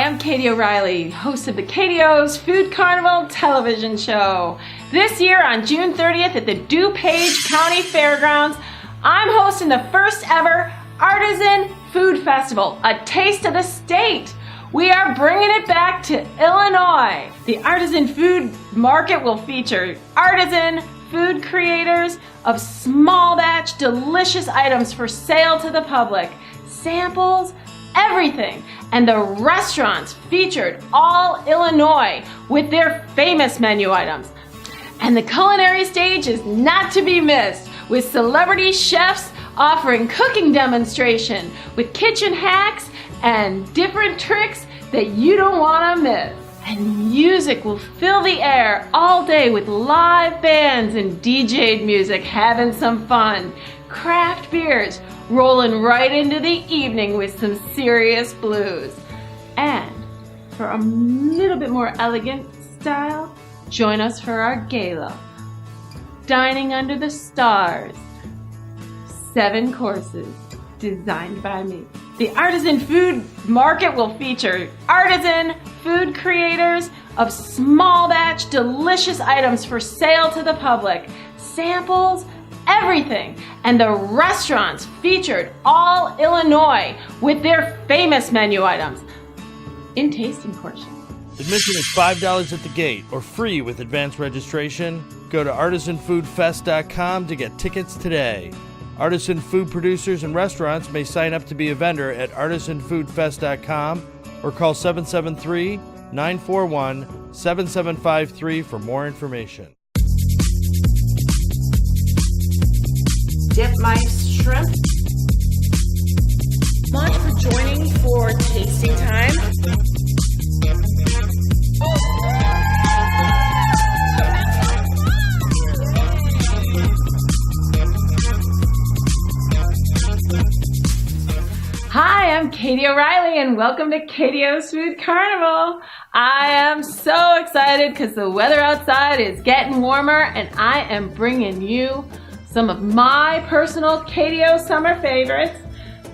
I'm Katie O'Reilly, host of the KDO's Food Carnival television show. This year on June 30th at the DuPage County Fairgrounds, I'm hosting the first ever Artisan Food Festival, a taste of the state. We are bringing it back to Illinois. The Artisan Food Market will feature artisan food creators of small batch, delicious items for sale to the public, samples, everything. And the restaurants featured all Illinois with their famous menu items. And the culinary stage is not to be missed, with celebrity chefs offering cooking demonstration with kitchen hacks and different tricks that you don't want to miss. And music will fill the air all day with live bands and DJ'd music having some fun. Craft beers rolling right into the evening with some serious blues. And for a little bit more elegant style, join us for our gala. Dining under the stars. 7 courses designed by me. The Artisan Food Market will feature artisan food creators of small batch, delicious items for sale to the public, samples, everything. And the restaurants featured all Illinois with their famous menu items in tasting portions. Admission is $5 at the gate or free with advanced registration. Go to artisanfoodfest.com to get tickets today. Artisan food producers and restaurants may sign up to be a vendor at artisanfoodfest.com or call 773-941-7753 for more information. Dip my shrimp. Much for joining for tasting time. Hi, I'm Katie O'Reilly and welcome to KDO's Food Carnival. I am so excited because the weather outside is getting warmer and I am bringing you some of my personal KDO summer favorites.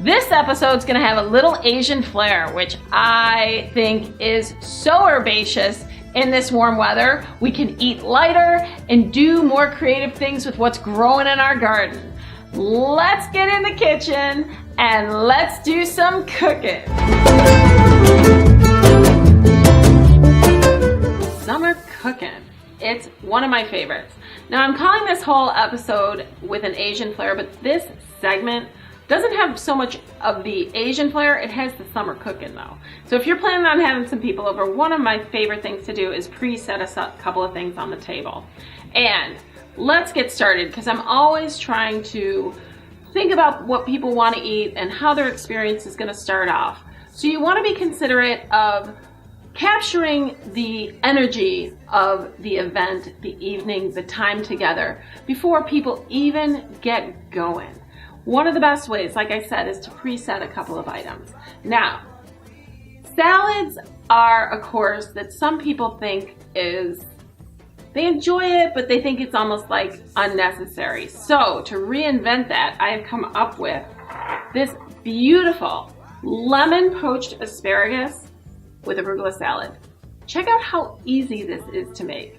This episode's going to have a little Asian flair, which I think is so herbaceous in this warm weather. We can eat lighter and do more creative things with what's growing in our garden. Let's get in the kitchen and let's do some cooking. Summer cooking. It's one of my favorites. Now I'm calling this whole episode with an Asian flair, but this segment doesn't have so much of the Asian flair, it has the summer cooking though. So if you're planning on having some people over, one of my favorite things to do is pre-set a couple of things on the table. And let's get started because I'm always trying to think about what people want to eat and how their experience is going to start off. So you want to be considerate of capturing the energy of the event, the evening, the time together before people even get going. One of the best ways, like I said, is to preset a couple of items. Now, salads are a course that some people think they enjoy it, but they think it's almost like unnecessary. So to reinvent that, I have come up with this beautiful lemon poached asparagus with arugula salad. Check out how easy this is to make.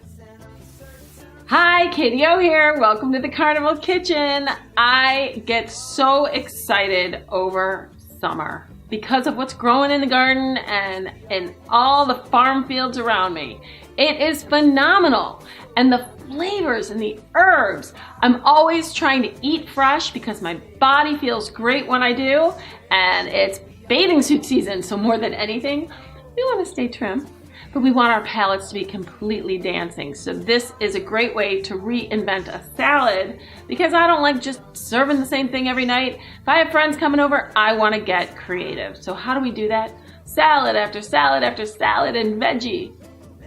Hi, Katie O here. Welcome to the Carnival Kitchen. I get so excited over summer because of what's growing in the garden and in all the farm fields around me. It is phenomenal. And the flavors and the herbs. I'm always trying to eat fresh because my body feels great when I do. And it's bathing suit season, so more than anything, we want to stay trim, but we want our palates to be completely dancing. So this is a great way to reinvent a salad because I don't like just serving the same thing every night. If I have friends coming over, I want to get creative. So how do we do that? Salad after salad after salad and veggie.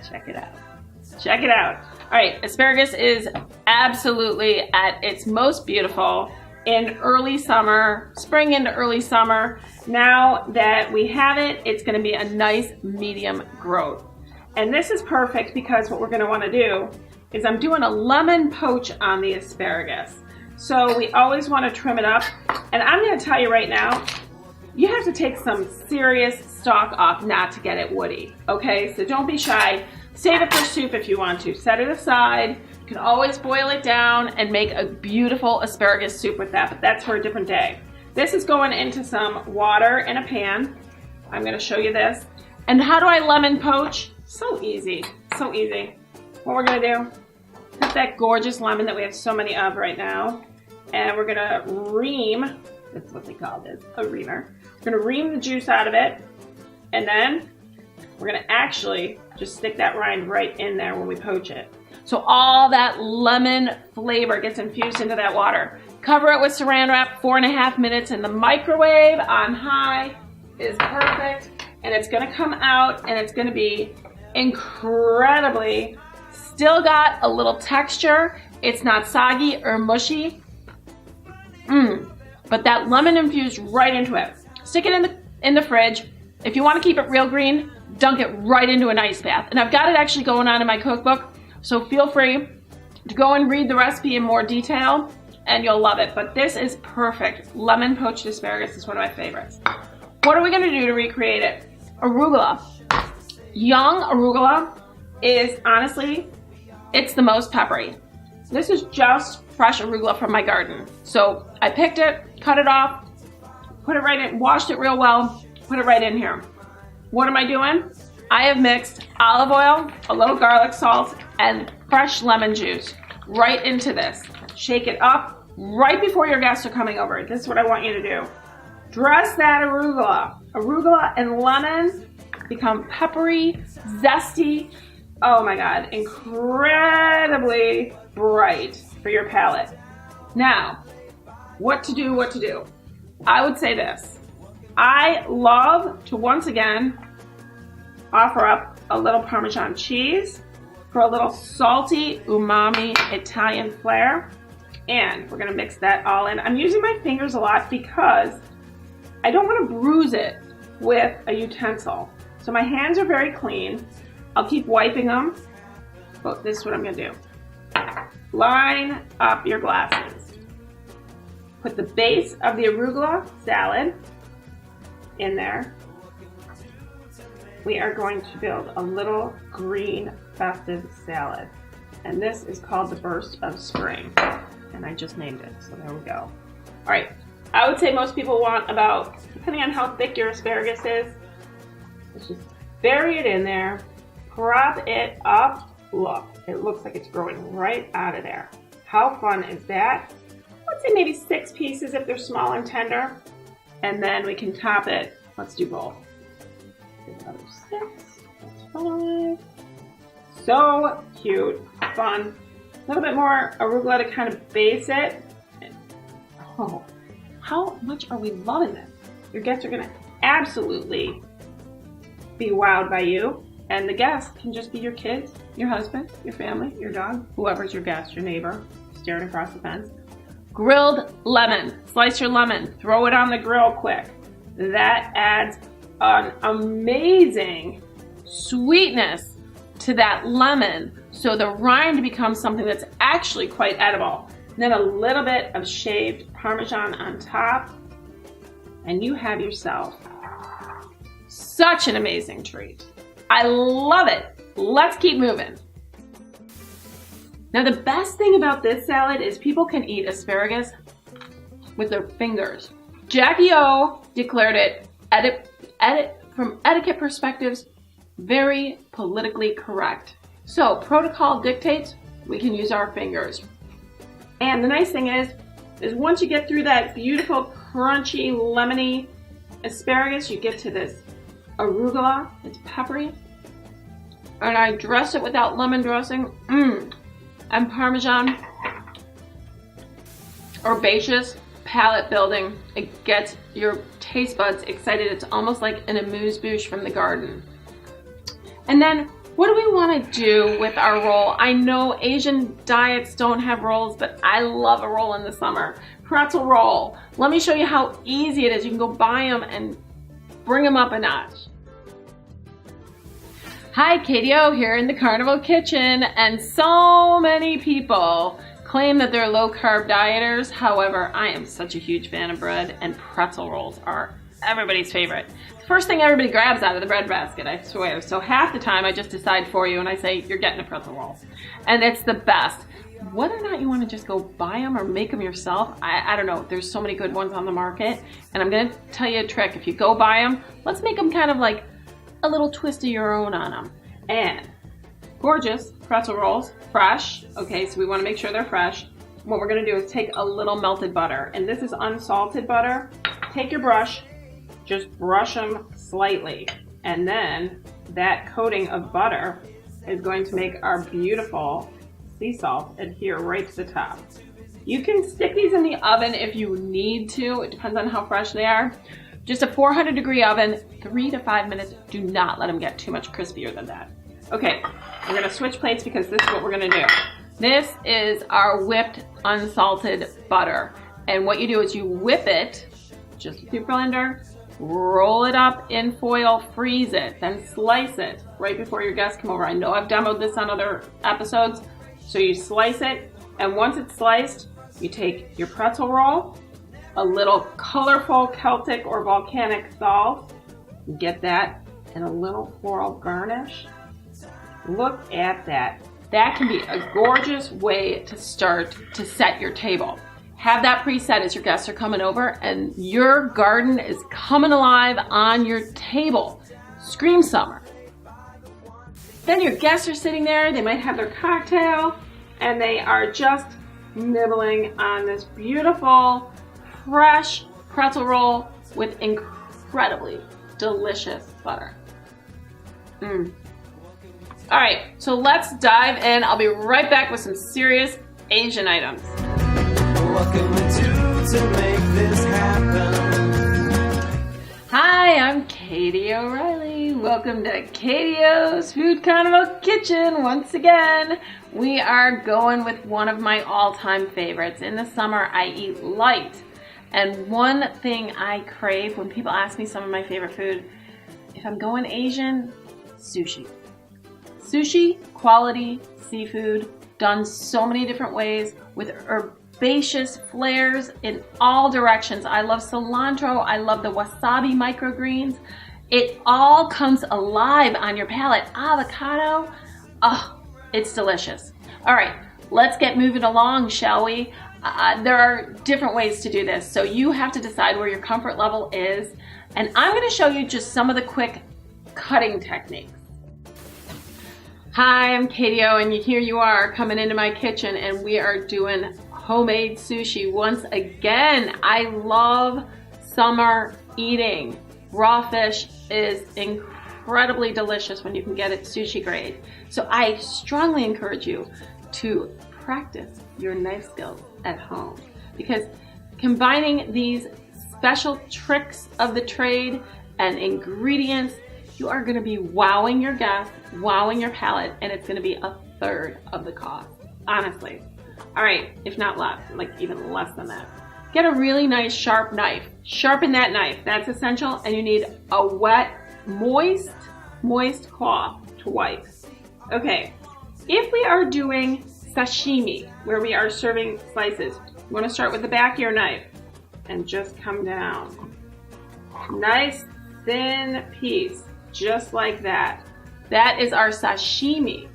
Check it out. Check it out. All right, asparagus is absolutely at its most beautiful in early summer, spring into early summer. Now that we have it, it's going to be a nice medium growth. And this is perfect because what we're going to want to do is I'm doing a lemon poach on the asparagus. So we always want to trim it up. And I'm going to tell you right now, you have to take some serious stalk off not to get it woody. Okay, so don't be shy. Save it for soup if you want to. Set it aside. You can always boil it down and make a beautiful asparagus soup with that, but that's for a different day. This is going into some water in a pan. I'm gonna show you this. And how do I lemon poach? So easy, so easy. What we're gonna do, cut that gorgeous lemon that we have so many of right now, and we're gonna ream, that's what they call this, a reamer. We're gonna ream the juice out of it, and then we're gonna actually just stick that rind right in there when we poach it. So all that lemon flavor gets infused into that water. Cover it with saran wrap, 4.5 minutes in the microwave on high is perfect. And it's gonna come out and it's gonna be incredibly, still got a little texture. It's not soggy or mushy. But that lemon infused right into it. Stick it in the fridge. If you wanna keep it real green, dunk it right into an ice bath. And I've got it actually going on in my cookbook, so feel free to go and read the recipe in more detail and you'll love it. But this is perfect. Lemon poached asparagus is one of my favorites. What are we gonna do to recreate it? Arugula. Young arugula is honestly, it's the most peppery. This is just fresh arugula from my garden. So I picked it, cut it off, put it right in, washed it real well, put it right in here. What am I doing? I have mixed olive oil, a little garlic salt, and fresh lemon juice right into this. Shake it up right before your guests are coming over. This is what I want you to do. Dress that arugula. Arugula and lemon become peppery, zesty. Oh my God, incredibly bright for your palate. Now, what to do? I would say this. I love to once again offer up a little Parmesan cheese for a little salty, umami Italian flair. And we're gonna mix that all in. I'm using my fingers a lot because I don't wanna bruise it with a utensil. So my hands are very clean. I'll keep wiping them. But this is what I'm gonna do. Line up your glasses. Put the base of the arugula salad in there. We are going to build a little green festive salad. And this is called the Burst of Spring. And I just named it, so there we go. All right, I would say most people want about, depending on how thick your asparagus is, let's just bury it in there, prop it up. Look, it looks like it's growing right out of there. How fun is that? Let's say maybe 6 pieces if they're small and tender. And then we can top it. Let's do both. Another 6, that's 5. So cute, fun. A little bit more arugula to kind of base it. Oh, how much are we loving this? Your guests are gonna absolutely be wowed by you. And the guests can just be your kids, your husband, your family, your dog, whoever's your guest, your neighbor, staring across the fence. Grilled lemon. Slice your lemon, throw it on the grill quick. That adds an amazing sweetness to that lemon, so the rind becomes something that's actually quite edible. Then a little bit of shaved Parmesan on top, and you have yourself such an amazing treat. I love it. Let's keep moving. Now the best thing about this salad is people can eat asparagus with their fingers. Jackie O declared it, from etiquette perspectives, very politically correct. So protocol dictates we can use our fingers. And the nice thing is once you get through that beautiful, crunchy, lemony asparagus, you get to this arugula. It's peppery. And I dress it without lemon dressing. And Parmesan. Herbaceous, palate building. It gets your taste buds excited. It's almost like an amuse-bouche from the garden. And then, what do we want to do with our roll? I know Asian diets don't have rolls, but I love a roll in the summer. Pretzel roll. Let me show you how easy it is. You can go buy them and bring them up a notch. Hi, Katie O here in the Carnival kitchen, and so many people claim that they're low-carb dieters. However, I am such a huge fan of bread, and pretzel rolls are everybody's favorite. It's the first thing everybody grabs out of the bread basket, I swear. So half the time I just decide for you and I say, you're getting a pretzel roll. And it's the best. Whether or not you want to just go buy them or make them yourself, I don't know. There's so many good ones on the market. And I'm going to tell you a trick. If you go buy them, let's make them kind of like a little twist of your own on them. And gorgeous pretzel rolls, fresh. Okay, so we want to make sure they're fresh. What we're going to do is take a little melted butter. And this is unsalted butter. Take your brush, just brush them slightly. And then that coating of butter is going to make our beautiful sea salt adhere right to the top. You can stick these in the oven if you need to. It depends on how fresh they are. Just a 400 degree oven, 3 to 5 minutes. Do not let them get too much crispier than that. Okay, we're gonna switch plates because this is what we're gonna do. This is our whipped unsalted butter. And what you do is you whip it just with your blender, roll it up in foil, freeze it, then slice it right before your guests come over. I know I've demoed this on other episodes. So you slice it, and once it's sliced, you take your pretzel roll, a little colorful Celtic or volcanic salt, get that, and a little floral garnish. Look at that. That can be a gorgeous way to start to set your table. Have that preset as your guests are coming over, and your garden is coming alive on your table. Scream summer. Then your guests are sitting there, they might have their cocktail, and they are just nibbling on this beautiful, fresh pretzel roll with incredibly delicious butter. All right, so let's dive in. I'll be right back with some serious Asian items. What can we do to make this happen? Hi, I'm Katie O'Reilly. Welcome to Katie O's Food Carnival Kitchen once again. We are going with one of my all-time favorites. In the summer, I eat light. And one thing I crave when people ask me some of my favorite food, if I'm going Asian, sushi. Sushi, quality seafood, done so many different ways with herbaceous flares in all directions. I love cilantro. I love the wasabi microgreens. It all comes alive on your palate. Avocado. Oh, it's delicious. All right, let's get moving along, shall we? There are different ways to do this, so you have to decide where your comfort level is. And I'm going to show you just some of the quick cutting techniques. Hi, I'm Katie O, and here you are coming into my kitchen, and we are doing homemade sushi once again. I love summer eating. Raw fish is incredibly delicious when you can get it sushi grade. So I strongly encourage you to practice your knife skills at home, because combining these special tricks of the trade and ingredients, you are going to be wowing your guests, wowing your palate, and it's going to be a third of the cost, honestly. All right, if not less, like even less than that. Get a really nice sharp knife. Sharpen that knife. That's essential. And you need a wet, moist cloth to wipe. Okay, if we are doing sashimi, where we are serving slices, you want to start with the back of your knife and just come down. Nice, thin piece, just like that. That is our sashimi.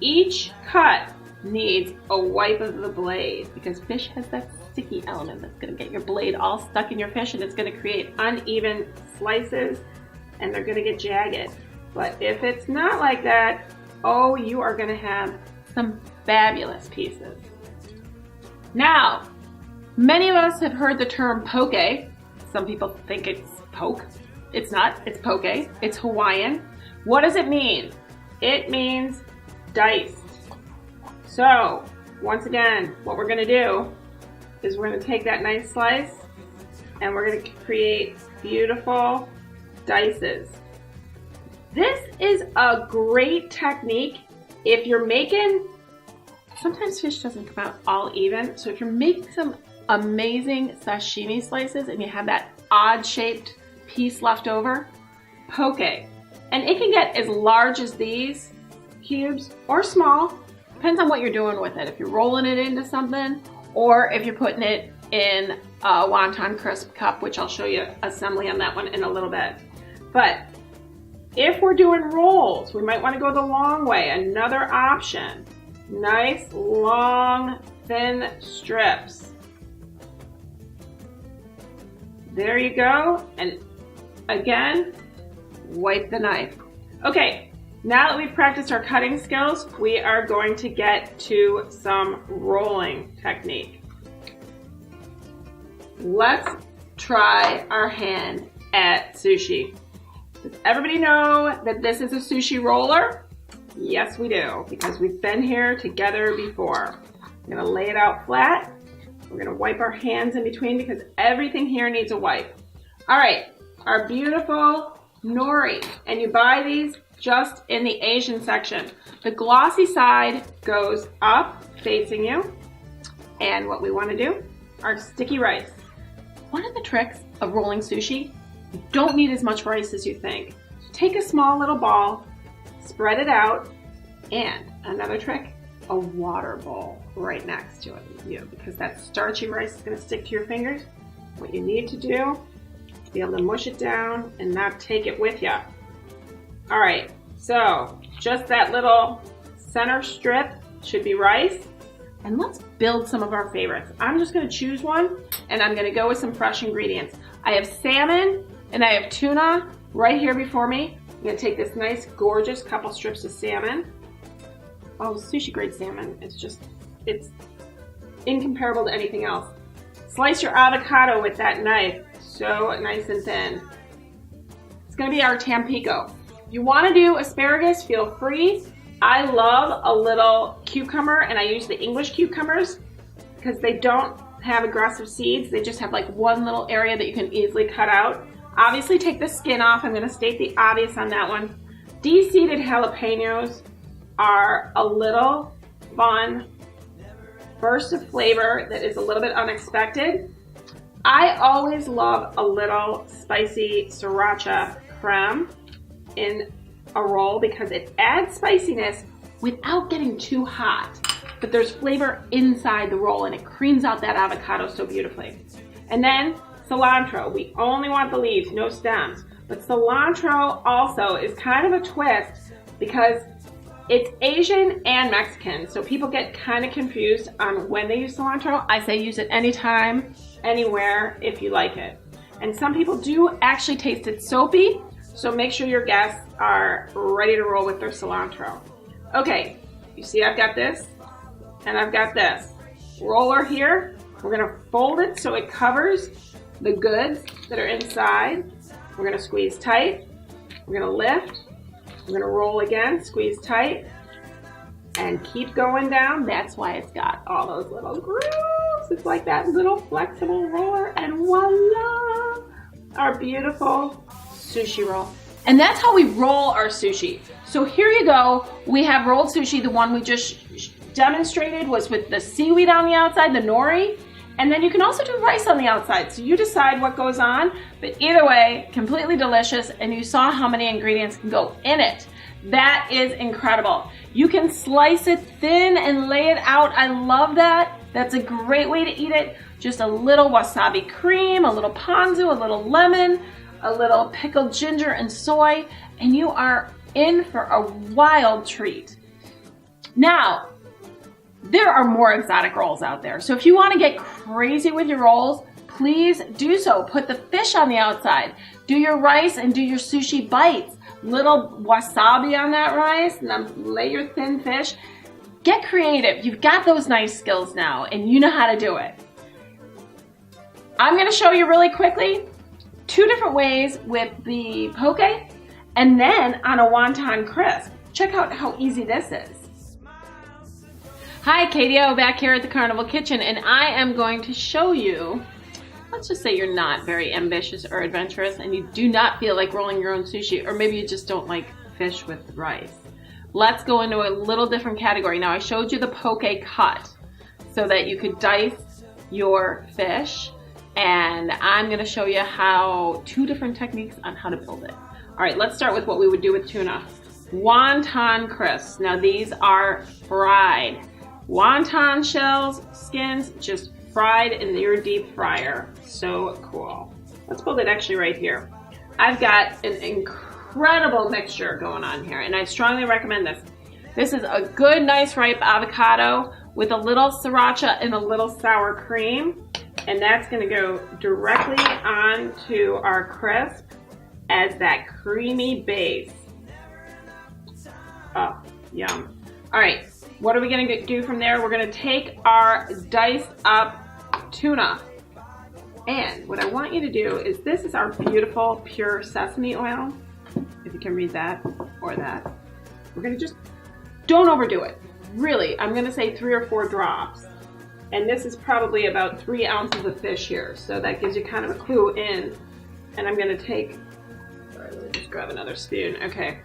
Each cut needs a wipe of the blade because fish has that sticky element that's going to get your blade all stuck in your fish, and it's going to create uneven slices and they're going to get jagged. But if it's not like that, oh, you are going to have some fabulous pieces. Now, many of us have heard the term poke. Some people think it's poke. It's not, it's poke. It's Hawaiian. What does it mean? It means diced. So, once again, what we're going to do is we're going to take that nice slice and we're going to create beautiful dices. This is a great technique if you're making, sometimes fish doesn't come out all even, so if you're making some amazing sashimi slices and you have that odd shaped piece left over, poke. And it can get as large as these cubes or small, depends on what you're doing with it. If you're rolling it into something or if you're putting it in wonton crisp cup, which I'll show you assembly on that one in a little bit. But if we're doing rolls, we might want to go the long way. Another option, nice long thin strips. There you go. And again, wipe the knife. Okay, now that we've practiced our cutting skills, we are going to get to some rolling technique. Let's try our hand at sushi. Does everybody know that this is a sushi roller? Yes, we do, because we've been here together before. I'm gonna lay it out flat. We're gonna wipe our hands in between because everything here needs a wipe. All right, our beautiful nori, and you buy these just in the Asian section. The glossy side goes up facing you, and what we wanna do, our sticky rice. One of the tricks of rolling sushi, you don't need as much rice as you think. Take a small little ball, spread it out, and another trick, a water bowl right next to it, because that starchy rice is gonna stick to your fingers. What you need to do is be able to mush it down and not take it with you. All right, so just that little center strip should be rice. And let's build some of our favorites. I'm just gonna choose one, and I'm gonna go with some fresh ingredients. I have salmon and I have tuna right here before me. I'm gonna take this nice, gorgeous couple strips of salmon. Oh, sushi grade salmon, it's incomparable to anything else. Slice your avocado with that knife, so nice and thin. It's gonna be our Tampico. If you wanna do asparagus, feel free. I love a little cucumber, and I use the English cucumbers because they don't have aggressive seeds. They just have like one little area that you can easily cut out. Obviously take the skin off. I'm gonna state the obvious on that one. De-seeded jalapenos are a little fun burst of flavor that is a little bit unexpected. I always love a little spicy sriracha creme in a roll because it adds spiciness without getting too hot. But there's flavor inside the roll and it creams out that avocado so beautifully. And then cilantro. We only want the leaves, no stems. But cilantro also is kind of a twist because it's Asian and Mexican, so people get kind of confused on when they use cilantro. I say use it anytime, anywhere, if you like it. And some people do actually taste it soapy, so make sure your guests are ready to roll with their cilantro. Okay, you see I've got this, and I've got this. Roller here, we're gonna fold it so it covers the goods that are inside. We're gonna squeeze tight, we're gonna lift, we're gonna roll again, squeeze tight, and keep going down. That's why it's got all those little grooves. It's like that little flexible roller, and voila, our beautiful sushi roll. And that's how we roll our sushi. So here you go. We have rolled sushi. The one we just demonstrated was with the seaweed on the outside, the nori. And then you can also do rice on the outside. So you decide what goes on. But either way, completely delicious. And you saw how many ingredients can go in it. That is incredible. You can slice it thin and lay it out. I love that. That's a great way to eat it. Just a little wasabi cream, a little ponzu, a little lemon, a little pickled ginger and soy, and you are in for a wild treat. Now, there are more exotic rolls out there. So if you want to get crazy with your rolls, please do so. Put the fish on the outside. Do your rice and do your sushi bites. Little wasabi on that rice, and then lay your thin fish. Get creative. You've got those nice skills now, and you know how to do it. I'm going to show you really quickly 2 different ways with the poke, and then on a wonton crisp. Check out how easy this is. Hi, Katie O back here at the Carnival Kitchen, and I am going to show you, let's just say you're not very ambitious or adventurous and you do not feel like rolling your own sushi, or maybe you just don't like fish with rice. Let's go into a little different category. Now I showed you the poke cut so that you could dice your fish, and I'm gonna show you how 2 different techniques on how to build it. All right, let's start with what we would do with tuna. Wonton crisps. Now these are fried. Wonton shells, skins, just fried in your deep fryer. So cool. Let's build it actually right here. I've got an incredible mixture going on here, and I strongly recommend this. This is a good, nice, ripe avocado with a little sriracha and a little sour cream, and that's gonna go directly onto our crisp as that creamy base. Oh, yum. All right, what are we gonna do from there? We're gonna take our diced up tuna. And what I want you to do is, this is our beautiful pure sesame oil. If you can read that or that. We're gonna just, don't overdo it. Really, I'm gonna say 3 or 4 drops. And this is probably about 3 ounces of fish here. So that gives you kind of a clue in. And I'm gonna take, sorry, let me just grab another spoon. Okay.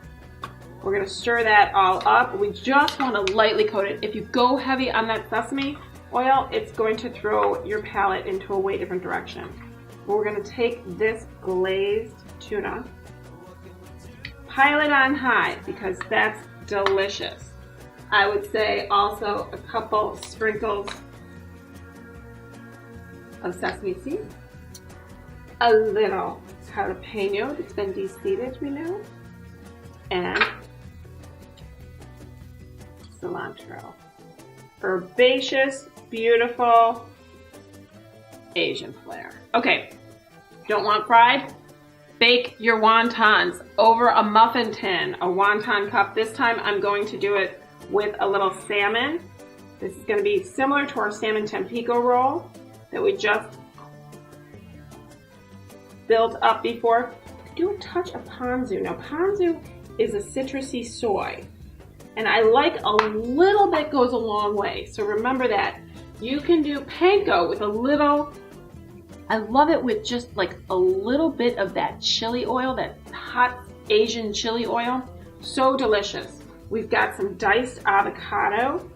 We're gonna stir that all up. We just wanna lightly coat it. If you go heavy on that sesame oil, it's going to throw your palate into a way different direction. We're gonna take this glazed tuna, pile it on high because that's delicious. I would say also a couple sprinkles of sesame seeds, a little jalapeno that's been de-seeded, we know, and cilantro. Herbaceous, beautiful Asian flair. Okay, don't want fried? Bake your wontons over a muffin tin, a wonton cup. This time I'm going to do it with a little salmon. This is going to be similar to our salmon Tampico roll that we just built up before. Do a touch of ponzu. Now ponzu is a citrusy soy, and I like a little bit goes a long way. So remember that. You can do panko with a little, I love it with just like a little bit of that chili oil, that hot Asian chili oil. So delicious. We've got some diced avocado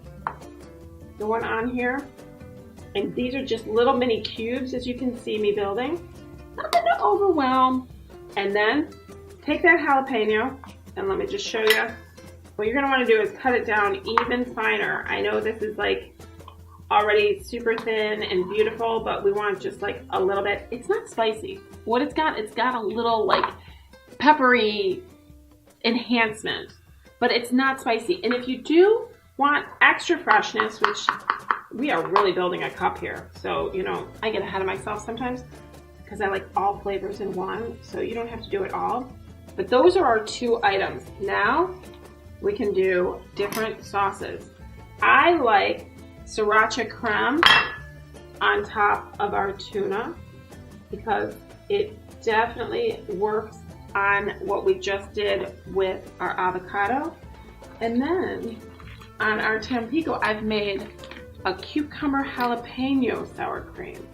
going on here. And these are just little mini cubes, as you can see me building. Nothing to overwhelm. And then take that jalapeno, and let me just show you. What you're gonna wanna do is cut it down even finer. I know this is like already super thin and beautiful, but we want just like a little bit. It's not spicy. What it's got a little like peppery enhancement, but it's not spicy. And if you do want extra freshness, which we are really building a cup here, so you know, I get ahead of myself sometimes because I like all flavors in one, so you don't have to do it all. But those are our 2 items. Now we can do different sauces. I like sriracha creme on top of our tuna because it definitely works on what we just did with our avocado. And then on our Tampico, I've made a cucumber jalapeno sour cream.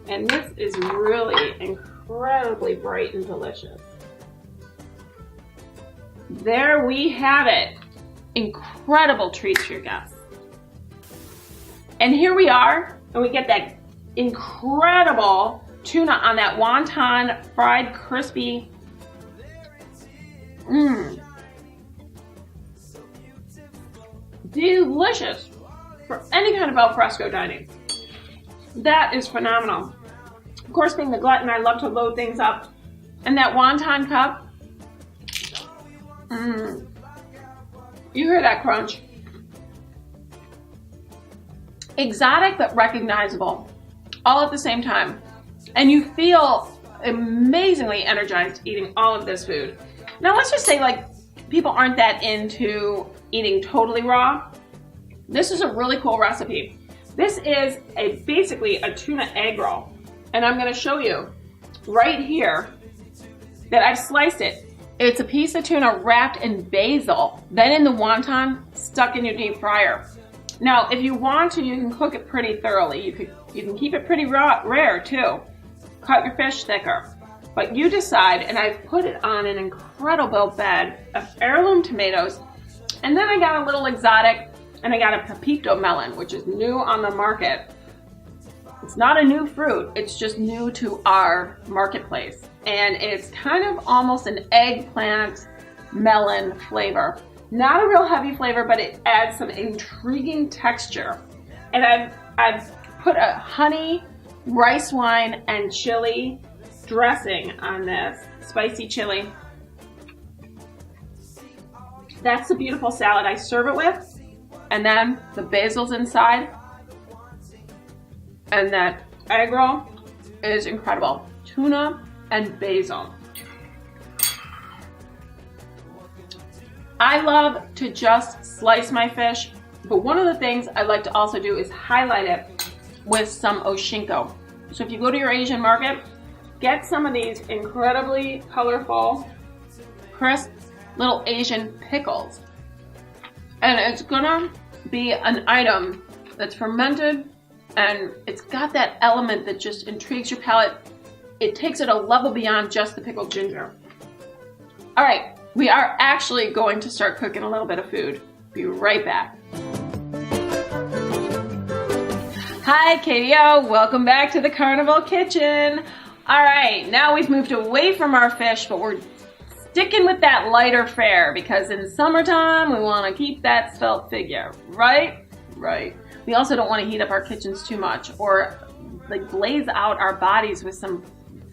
And this is really incredibly bright and delicious. There we have it. Incredible treats for your guests. And here we are, and we get that incredible tuna on that wonton fried crispy. Delicious for any kind of al fresco dining. That is phenomenal. Of course, being the glutton, I love to load things up. And that wonton cup. You hear that crunch? Exotic but recognizable, all at the same time. And you feel amazingly energized eating all of this food. Now let's just say like people aren't that into eating totally raw. This is a really cool recipe. This is basically a tuna egg roll. And I'm gonna show you right here that I've sliced it. It's a piece of tuna wrapped in basil, then in the wonton, stuck in your deep fryer. Now, if you want to, you can cook it pretty thoroughly. You can keep it pretty rare too. Cut your fish thicker. But you decide, and I've put it on an incredible bed of heirloom tomatoes. And then I got a little exotic, and I got a pepito melon, which is new on the market. It's not a new fruit, it's just new to our marketplace. And it's kind of almost an eggplant melon flavor. Not a real heavy flavor, but it adds some intriguing texture. And I've put a honey, rice wine, and chili dressing on this, spicy chili. That's the beautiful salad I serve it with. And then the basil's inside. And that egg roll is incredible. Tuna and basil. I love to just slice my fish, but one of the things I like to also do is highlight it with some oshinko. So if you go to your Asian market, get some of these incredibly colorful, crisp little Asian pickles. And it's gonna be an item that's fermented and it's got that element that just intrigues your palate. It takes it a level beyond just the pickled ginger. All right, we are actually going to start cooking a little bit of food. Be right back. Hi, Katie O. Welcome back to the Carnival Kitchen. All right, now we've moved away from our fish, but we're sticking with that lighter fare because in summertime, we want to keep that svelte figure, right? Right. We also don't want to heat up our kitchens too much or like blaze out our bodies with some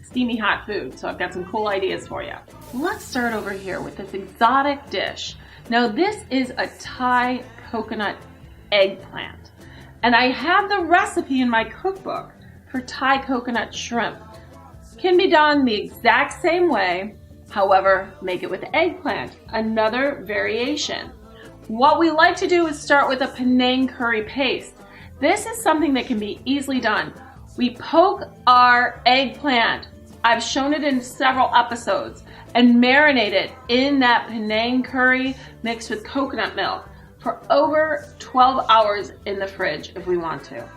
steamy hot food. So I've got some cool ideas for you. Let's start over here with this exotic dish. Now this is a Thai coconut eggplant. And I have the recipe in my cookbook for Thai coconut shrimp. Can be done the exact same way, however, make it with eggplant, another variation. What we like to do is start with a Penang curry paste. This is something that can be easily done. We poke our eggplant, I've shown it in several episodes, and marinate it in that Penang curry mixed with coconut milk for over 12 hours in the fridge if we want to.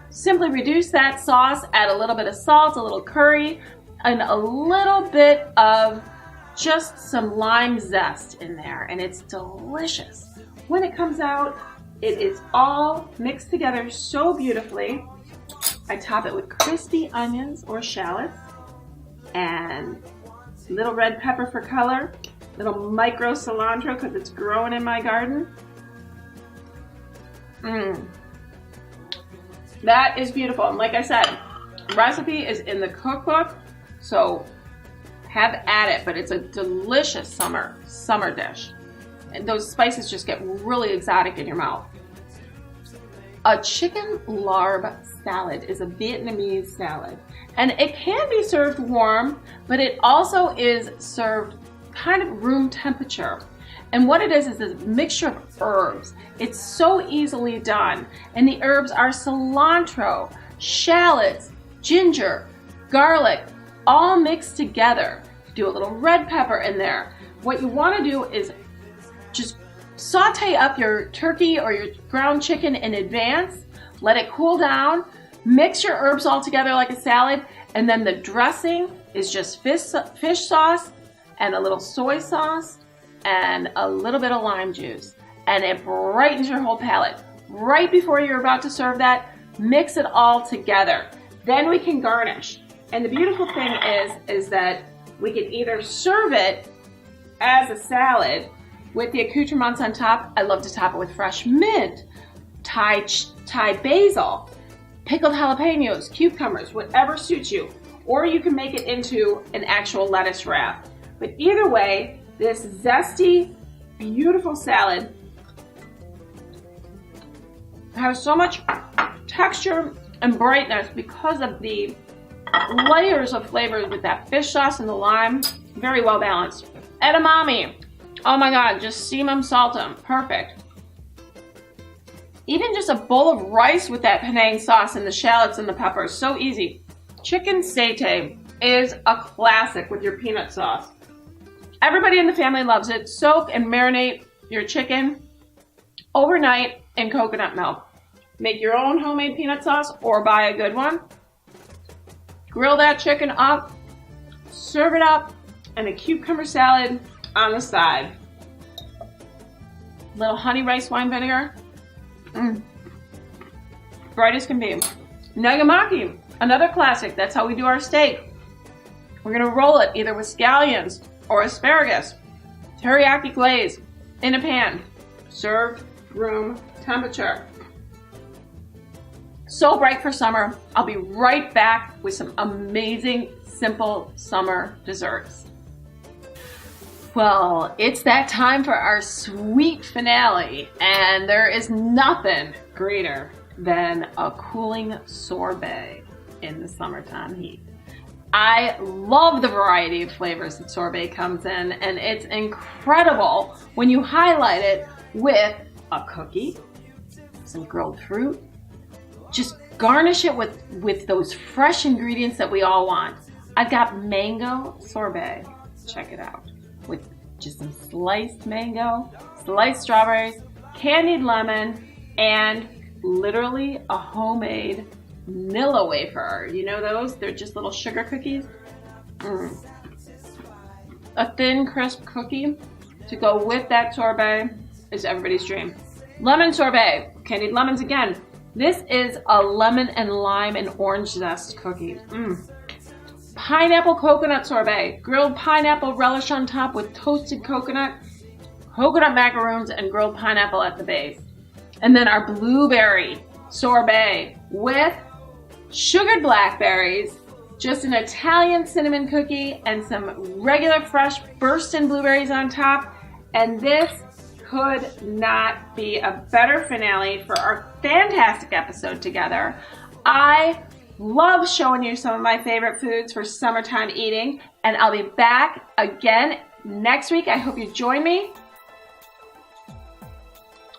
Simply reduce that sauce, add a little bit of salt, a little curry, and a little bit of just some lime zest in there, and it's delicious. When it comes out, it is all mixed together so beautifully. I top it with crispy onions or shallots and little red pepper for color, little micro cilantro because it's growing in my garden. That is beautiful. And like I said, recipe is in the cookbook, so have at it, but it's a delicious summer dish. And those spices just get really exotic in your mouth. A chicken larb salad is a Vietnamese salad, and it can be served warm, but it also is served kind of room temperature. And what it is a mixture of herbs. It's so easily done, and the herbs are cilantro, shallots, ginger, garlic, all mixed together. Do a little red pepper in there. What you want to do is just saute up your turkey or your ground chicken in advance, let it cool down, mix your herbs all together like a salad, and then the dressing is just fish sauce and a little soy sauce and a little bit of lime juice, and it brightens your whole palate. Right before you're about to serve that, mix it all together. Then we can garnish. And the beautiful thing is that we can either serve it as a salad with the accoutrements on top. I love to top it with fresh mint, Thai basil, pickled jalapenos, cucumbers, whatever suits you. Or you can make it into an actual lettuce wrap. But either way, this zesty, beautiful salad has so much texture and brightness because of the layers of flavors with that fish sauce and the lime. Very well balanced. Edamame. Oh my God, just steam them, salt them. Perfect. Even just a bowl of rice with that Penang sauce and the shallots and the peppers. So easy. Chicken satay is a classic with your peanut sauce. Everybody in the family loves it. Soak and marinate your chicken overnight in coconut milk. Make your own homemade peanut sauce or buy a good one. Grill that chicken up, serve it up, and a cucumber salad on the side. Little honey rice wine vinegar. Bright as can be. Nagamaki, another classic. That's how we do our steak. We're gonna roll it either with scallions or asparagus. Teriyaki glaze in a pan. Served room temperature. So bright for summer. I'll be right back with some amazing, simple summer desserts. Well, it's that time for our sweet finale, and there is nothing greater than a cooling sorbet in the summertime heat. I love the variety of flavors that sorbet comes in, and it's incredible when you highlight it with a cookie, some grilled fruit. Just garnish it with those fresh ingredients that we all want. I've got mango sorbet. Check it out. With just some sliced mango, sliced strawberries, candied lemon, and literally a homemade Nilla wafer. You know those? They're just little sugar cookies. A thin, crisp cookie to go with that sorbet is everybody's dream. Lemon sorbet. Candied lemons again. This is a lemon and lime and orange zest cookie. Pineapple coconut sorbet. Grilled pineapple relish on top with toasted coconut macaroons, and grilled pineapple at the base. And then our blueberry sorbet with sugared blackberries, just an Italian cinnamon cookie, and some regular fresh burst-in blueberries on top. And this could not be a better finale for our fantastic episode together. I love showing you some of my favorite foods for summertime eating, and I'll be back again next week. I hope you join me.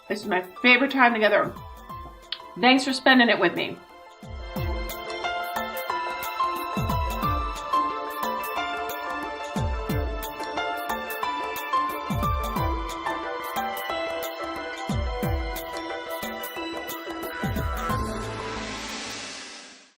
This is my favorite time together. Thanks for spending it with me.